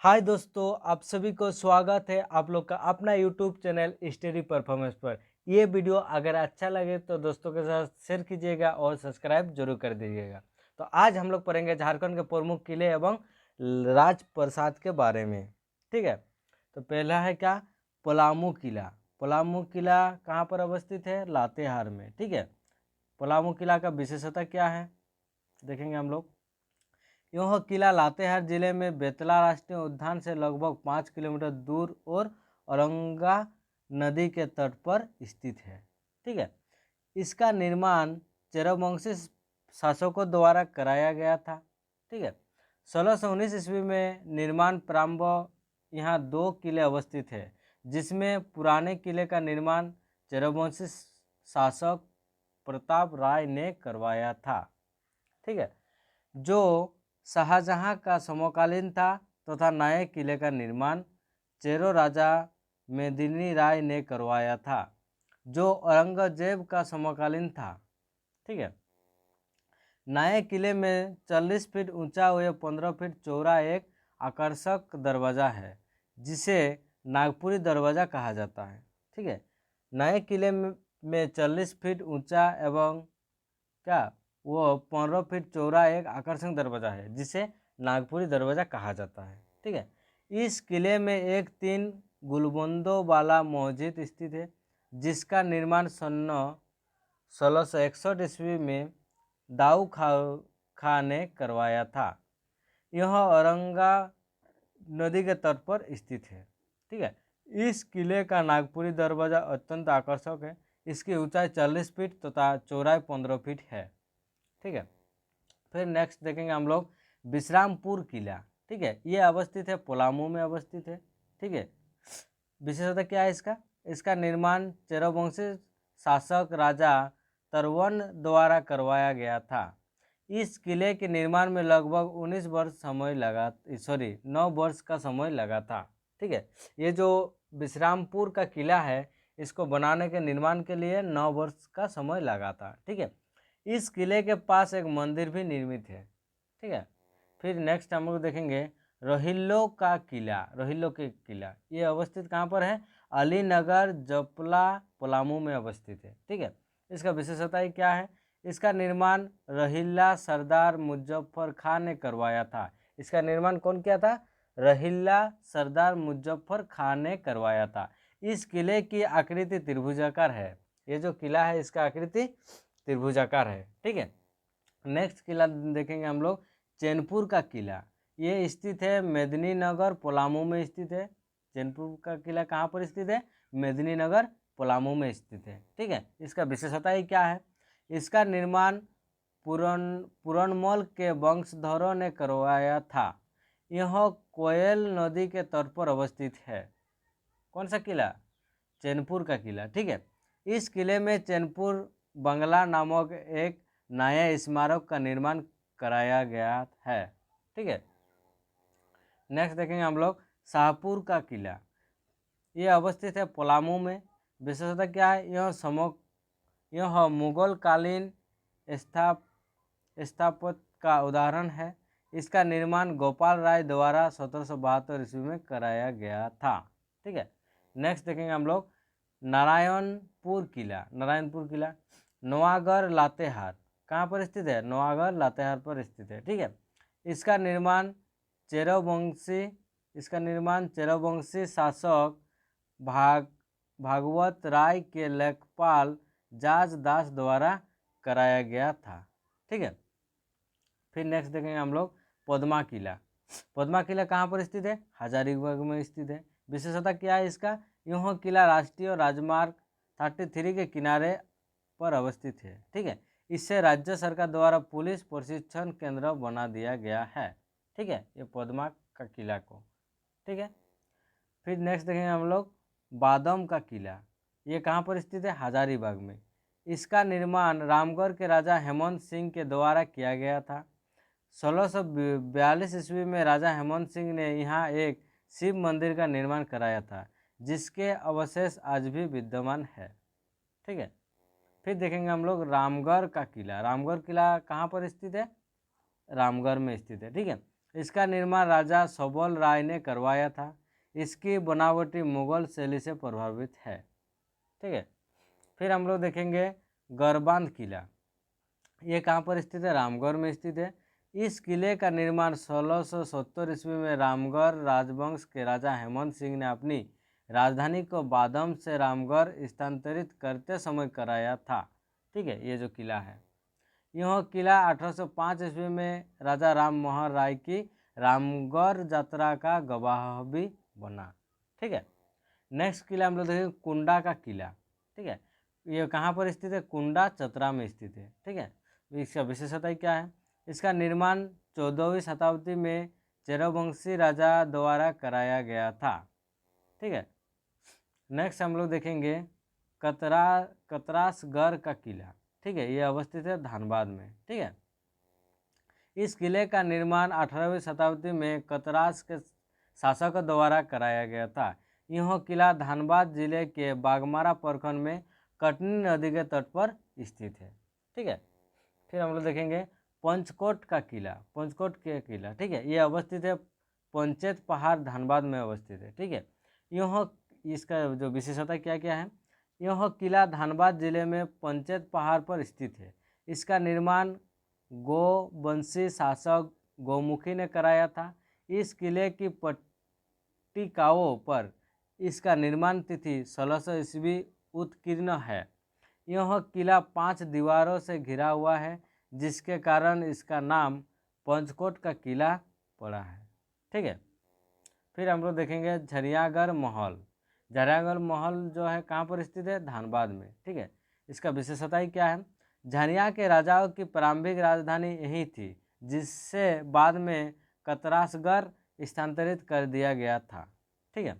हाय दोस्तों, आप सभी को स्वागत है आप लोग का अपना यूट्यूब चैनल स्टडी परफॉर्मेंस पर। ये वीडियो अगर अच्छा लगे तो दोस्तों के साथ शेयर कीजिएगा और सब्सक्राइब जरूर कर दीजिएगा। तो आज हम लोग पढ़ेंगे झारखंड के प्रमुख किले एवं राजप्रसाद के बारे में। ठीक है, तो पहला है क्या, पलामू किला। पलामू किला कहाँ पर अवस्थित है? लातेहार में। ठीक है, पलामू किला का विशेषता क्या है देखेंगे हम लोग। यह किला लातेहार जिले में बेतला राष्ट्रीय उद्यान से लगभग 5 किलोमीटर दूर और औरंगा नदी के तट पर स्थित है। ठीक है, इसका निर्माण चेरोवंशी शासकों द्वारा कराया गया था। ठीक है, 1619 ईस्वी में निर्माण प्रारंभ। यहाँ 2 किले अवस्थित है, जिसमें पुराने किले का निर्माण चेरोवंशी शासक प्रताप राय ने करवाया था। ठीक है, जो शाहजहां का समकालीन था तथा नए किले का निर्माण चेरो राजा मेदिनी राय ने करवाया था, जो औरंगजेब का समकालीन था। ठीक है, नए किले में 40 फीट ऊंचा व 15 फीट चौड़ा एक आकर्षक दरवाजा है, जिसे नागपुरी दरवाजा कहा जाता है। ठीक है, नए किले में 40 फीट ऊंचा एवं क्या वो 15 फीट चौड़ा एक आकर्षक दरवाजा है, जिसे नागपुरी दरवाजा कहा जाता है। ठीक है, इस किले में एक 3 गुलबंदों वाला मस्जिद स्थित है, जिसका निर्माण सन 1661 ईस्वी में दाऊ खां ने करवाया था। यह औरंगा नदी के तट पर स्थित है। ठीक है, इस किले का नागपुरी दरवाजा अत्यंत आकर्षक है। इसकी ऊंचाई 40 फीट तथा चौड़ाई 15 फीट है। ठीक है, फिर नेक्स्ट देखेंगे हम लोग विश्रामपुर किला। ठीक है, ये अवस्थित है पलामू में अवस्थित है। ठीक है, विशेषता क्या है इसका? इसका निर्माण चेरोवंशी शासक राजा तरवन द्वारा करवाया गया था। इस किले के निर्माण में लगभग 19 वर्ष समय लगा, 9 वर्ष का समय लगा था। ठीक है, ये जो विश्रामपुर का किला है, इसको बनाने के निर्माण के लिए 9 वर्ष का समय लगा था। ठीक है, इस किले के पास एक मंदिर भी निर्मित है। ठीक है, फिर नेक्स्ट हम लोग देखेंगे रोहिल्लो का किला। रोहिल्लो के किला ये अवस्थित कहाँ पर है? अलीनगर जपला पलामू में अवस्थित है। ठीक है, इसका विशेषता ही क्या है? इसका निर्माण रहिल्ला सरदार मुजफ्फर खान ने करवाया था। इसका निर्माण कौन किया था? रहिल्ला सरदार मुजफ्फर खान ने करवाया था। इस किले की आकृति त्रिभुजाकार है। ये जो किला है इसका आकृति त्रिभुजाकार है। ठीक है, नेक्स्ट किला देखेंगे हम लोग चैनपुर का किला। ये स्थित है मेदिनीनगर पलामू में स्थित है। चैनपुर का किला कहाँ पर स्थित है? मेदिनीनगर पलामू में स्थित है। ठीक है, इसका विशेषता ही क्या है? इसका निर्माण पुरनमल के वंशधरों ने करवाया था। यह कोयल नदी के तट पर अवस्थित है। कौन सा किला? चैनपुर का किला। ठीक है, इस किले में चैनपुर बंगला नामक एक नया स्मारक का निर्माण कराया गया है। ठीक है, नेक्स्ट देखेंगे हम लोग शाहपुर का किला। यह अवस्थित है पलामू में। विशेषता क्या है? यह मुगल कालीन स्थापत्य का उदाहरण है। इसका निर्माण गोपाल राय द्वारा 1772 ईस्वी में कराया गया था। ठीक है, नेक्स्ट देखेंगे हम लोग नारायणपुर किला। नारायणपुर किला नवागढ़ लातेहार कहाँ पर स्थित है? नवागढ़ लातेहार पर स्थित है। ठीक है, इसका निर्माण चेरोवंशी शासक भागवत राय के लेखपाल जाज दास द्वारा कराया गया था। ठीक है, फिर नेक्स्ट देखेंगे हम लोग पद्मा किला। पद्मा किला कहाँ पर स्थित है? हजारीबाग में स्थित है। विशेषता क्या है इसका? यह किला राष्ट्रीय राजमार्ग 33 के किनारे पर अवस्थित है। ठीक है, इससे राज्य सरकार द्वारा पुलिस प्रशिक्षण केंद्र बना दिया गया है। ठीक है, ये पद्मा का किला को। ठीक है, फिर नेक्स्ट देखेंगे हम लोग बादम का किला। ये कहाँ पर स्थित है? हजारीबाग में। इसका निर्माण रामगढ़ के राजा हेमंत सिंह के द्वारा किया गया था। 1642 ईस्वी में राजा हेमंत सिंह ने यहाँ एक शिव मंदिर का निर्माण कराया था, जिसके अवशेष आज भी विद्यमान है। ठीक है, फिर देखेंगे हम लोग रामगढ़ का किला। रामगढ़ किला कहाँ पर स्थित है? रामगढ़ में स्थित है। ठीक है, इसका निर्माण राजा सबल राय ने करवाया था। इसकी बनावटी मुगल शैली से प्रभावित है। ठीक है, फिर हम लोग देखेंगे गरबांध किला। ये कहाँ पर स्थित है? रामगढ़ में स्थित है। इस किले का निर्माण 1670 ईस्वी में रामगढ़ राजवंश के राजा हेमंत सिंह ने अपनी राजधानी को बादम से रामगढ़ स्थानांतरित करते समय कराया था। ठीक है, ये जो किला है, यह किला 1805 ईस्वी में राजा राम मोहन राय की रामगढ़ यात्रा का गवाह भी बना। ठीक है, नेक्स्ट किला हम लोग देखेंगे कुंडा का किला। ठीक है, ये कहाँ पर स्थित है? कुंडा चतरा में स्थित है। ठीक है, इसका विशेषता क्या है? इसका निर्माण 14वीं शताब्दी में चेरवंशी राजा द्वारा कराया गया था। ठीक है, नेक्स्ट हम लोग देखेंगे कतरासगढ़ का किला। ठीक है, ये अवस्थित है धनबाद में। ठीक है, इस किले का निर्माण 18वीं शताब्दी में कतरास के शासक द्वारा कराया गया था। यह किला धनबाद जिले के बागमारा प्रखंड में कटनी नदी के तट पर स्थित है। ठीक है, फिर हम लोग देखेंगे पंचकोट का किला। पंचकोट के किला, ठीक है, ये अवस्थित है पंचेत पहाड़ धनबाद में अवस्थित है। ठीक है, यह इसका जो विशेषता क्या क्या है? यह किला धनबाद जिले में पंचेत पहाड़ पर स्थित है। इसका निर्माण गोवंशी शासक गौमुखी ने कराया था। इस किले की पट्टिकाओं पर इसका निर्माण तिथि 1600 ईस्वी उत्कीर्ण है। यह किला 5 दीवारों से घिरा हुआ है, जिसके कारण इसका नाम पंचकोट का किला पड़ा है। ठीक है, फिर हम लोग देखेंगे झरियागढ़ महल। झरियागढ़ महल जो है कहाँ पर स्थित है? धनबाद में। ठीक है, इसका विशेषता ही क्या है? झरिया के राजाओं की प्रारंभिक राजधानी यही थी, जिससे बाद में कतरासगढ़ स्थानांतरित कर दिया गया था। ठीक है,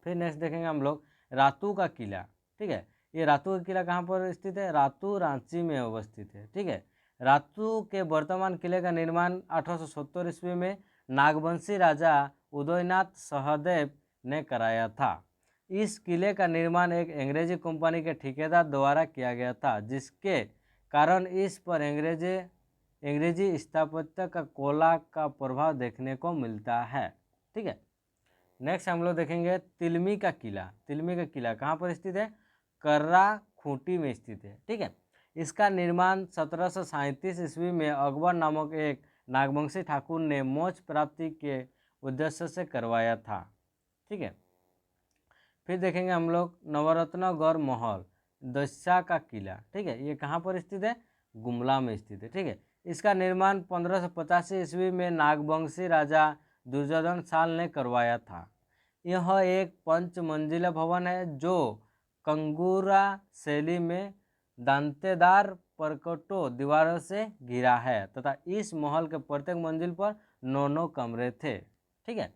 फिर नेक्स्ट देखेंगे हम लोग रातू का किला। ठीक है, ये रातू का किला कहाँ पर स्थित है? रातू रांची में अवस्थित है। ठीक है, रातू के वर्तमान किले का निर्माण 1870 ईस्वी में नागवंशी राजा उदयनाथ सहदेव ने कराया था। इस किले का निर्माण एक अंग्रेजी कंपनी के ठेकेदार द्वारा किया गया था, जिसके कारण इस पर अंग्रेजी स्थापत्य का कोला का प्रभाव देखने को मिलता है। ठीक है, नेक्स्ट हम लोग देखेंगे तिलमी का किला। तिलमी का किला कहाँ पर स्थित है? कर्रा खूंटी में स्थित है। ठीक है, इसका निर्माण 1737 ईस्वी में अकबर नामक एक नागवंशी ठाकुर ने मोक्ष प्राप्ति के उद्देश्य से करवाया था। ठीक है, फिर देखेंगे हम लोग नवरत्नगढ़ महल दस्या का किला। ठीक है, ये कहाँ पर स्थित है? गुमला में स्थित है। ठीक है, इसका निर्माण 1585 ईस्वी में नागवंशी राजा दुर्योधन साल ने करवाया था। यह एक 5 मंजिला भवन है जो कंगूरा शैली में दांतेदार परकटों दीवारों से घिरा है तथा इस महल के प्रत्येक मंजिल पर 9 कमरे थे। ठीक है,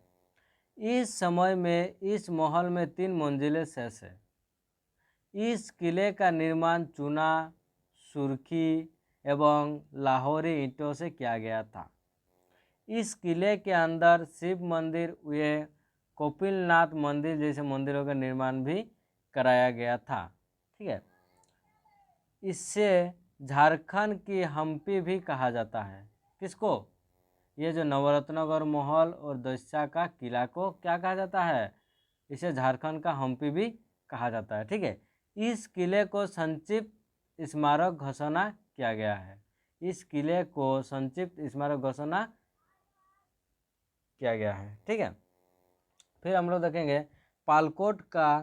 इस समय में इस महल में 3 मंजिलें शेष है। इस किले का निर्माण चूना, सुर्खी एवं लाहौरी ईंटों से किया गया था। इस किले के अंदर शिव मंदिर, ये कपिलनाथ मंदिर जैसे मंदिरों का निर्माण भी कराया गया था। ठीक है, इससे झारखंड की हम्पी भी कहा जाता है। किसको? ये जो नवरत्नगढ़ महल और दस्या का किला को क्या कहा जाता है? इसे झारखंड का हम्पी भी कहा जाता है। ठीक है, इस किले को संक्षिप्त स्मारक घोषणा किया गया है। इस किले को संक्षिप्त स्मारक घोषणा किया गया है। ठीक है, फिर हम लोग देखेंगे पालकोट का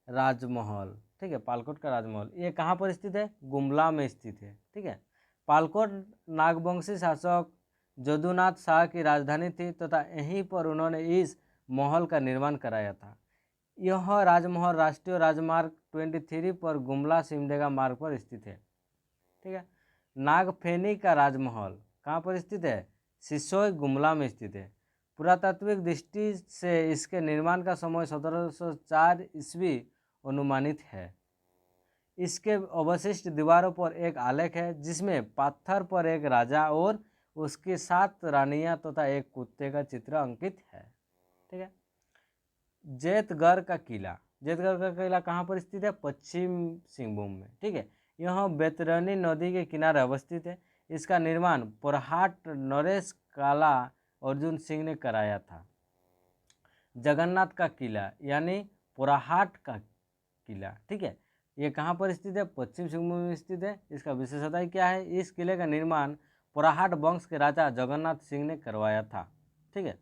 राजमहल। ठीक है, पालकोट का राजमहल ये कहाँ पर स्थित है? गुमला में स्थित है। ठीक है, पालकोट नागवंशी शासक जदुनाथ शाह की राजधानी थी तथा यहीं पर उन्होंने इस महल का निर्माण कराया था। यह राजमहल राष्ट्रीय राजमार्ग 23 पर गुमला सिमडेगा मार्ग पर स्थित है। ठीक है, नागफेनी का राजमहल कहाँ पर स्थित है? सिसोई गुमला में स्थित है। पुरातात्विक दृष्टि से इसके निर्माण का समय 1704 ईस्वी अनुमानित है। इसके अवशिष्ट दीवारों पर एक आलेख है जिसमें पत्थर पर एक राजा और उसकी 7 रानियां तथा एक कुत्ते का चित्र अंकित है। ठीक है, जेतगढ़ का किला। जेतगढ़ का किला कहाँ पर स्थित है? पश्चिम सिंहभूम में। ठीक है, यह बैतरणी नदी के किनारे अवस्थित है। इसका निर्माण पोरहाट नरेश काला अर्जुन सिंह ने कराया था। जगन्नाथ का किला यानी पोराहाट का किला, ठीक है, ये कहाँ पर स्थित है? पश्चिम सिंहभूम में स्थित है। इसका विशेषता क्या है? इस किले का निर्माण पोराहाट वंश के राजा जगन्नाथ सिंह ने करवाया था, ठीक है।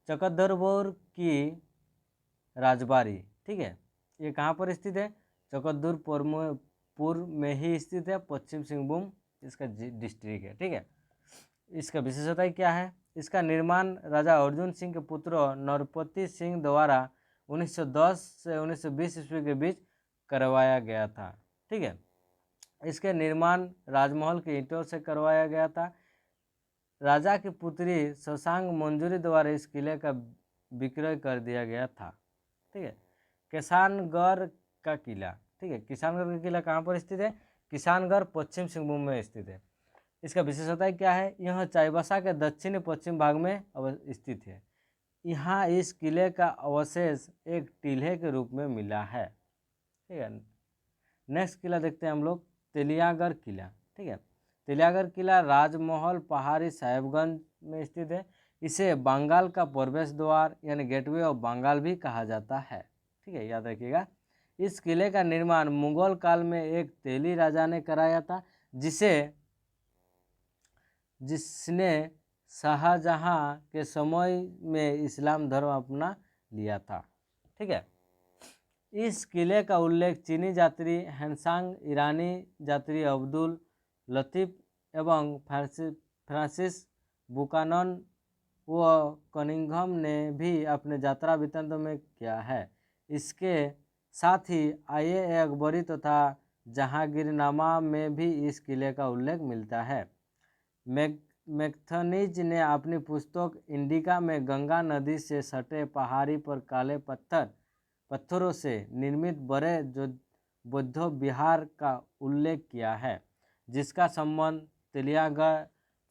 चकधरपुर की राजबाड़ी, ठीक है, ये कहाँ पर स्थित है? चकधरपुर में ही स्थित है, पश्चिम सिंहभूम इसका डिस्ट्रिक्ट है, ठीक है। इसका विशेषता क्या है? इसका निर्माण राजा अर्जुन सिंह के पुत्र नरपति सिंह द्वारा 1910 से 1920 ईस्वी के बीच करवाया गया था, ठीक है। इसके निर्माण राजमहल के ईंटों से करवाया गया था। राजा की पुत्री शशांक मंजूरी द्वारा इस किले का विक्रय कर दिया गया था, ठीक है। किसानगढ़ का किला, ठीक है, किसानगढ़ का किला कहाँ पर स्थित है? किसानगढ़ पश्चिम सिंहभूम में स्थित है। इसका विशेषता क्या है? यह चाईबासा के दक्षिणी पश्चिम भाग में स्थित है। यहाँ इस किले का अवशेष एक टीले के रूप में मिला है, ठीक है। नेक्स्ट किला देखते हैं हम लोग, तेलियागढ़ किला, ठीक है। तेलियागढ़ किला राजमहल पहाड़ी साहेबगंज में स्थित है। इसे बंगाल का प्रवेश द्वार यानी गेटवे ऑफ बंगाल भी कहा जाता है, ठीक है, याद रखिएगा। इस किले का निर्माण मुगल काल में एक तेली राजा ने कराया था, जिसने शाहजहां के समय में इस्लाम धर्म अपना लिया था, ठीक है। इस किले का उल्लेख चीनी यात्री हैंसांग, ईरानी यात्री अब्दुल लतीफ एवं फ्रांसिस बुकानन व कनिंघम ने भी अपने यात्रा वृत्तांतों में किया है। इसके साथ ही आइए अकबरी तथा जहांगीरनामा में भी इस किले का उल्लेख मिलता है। मैकथनीज ने अपनी पुस्तक इंडिका में गंगा नदी से सटे पहाड़ी पर काले पत्थरों से निर्मित बड़े बौद्ध विहार का उल्लेख किया है, जिसका संबंध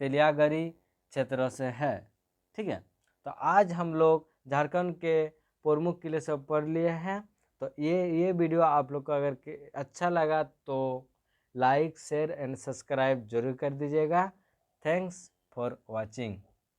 तेलियागढ़ी क्षेत्र से है, ठीक है। तो आज हम लोग झारखंड के प्रमुख किले सब पढ़ लिए हैं। तो ये वीडियो आप लोग को अगर अच्छा लगा तो लाइक, शेयर एंड सब्सक्राइब जरूर कर दीजिएगा। Thanks for watching.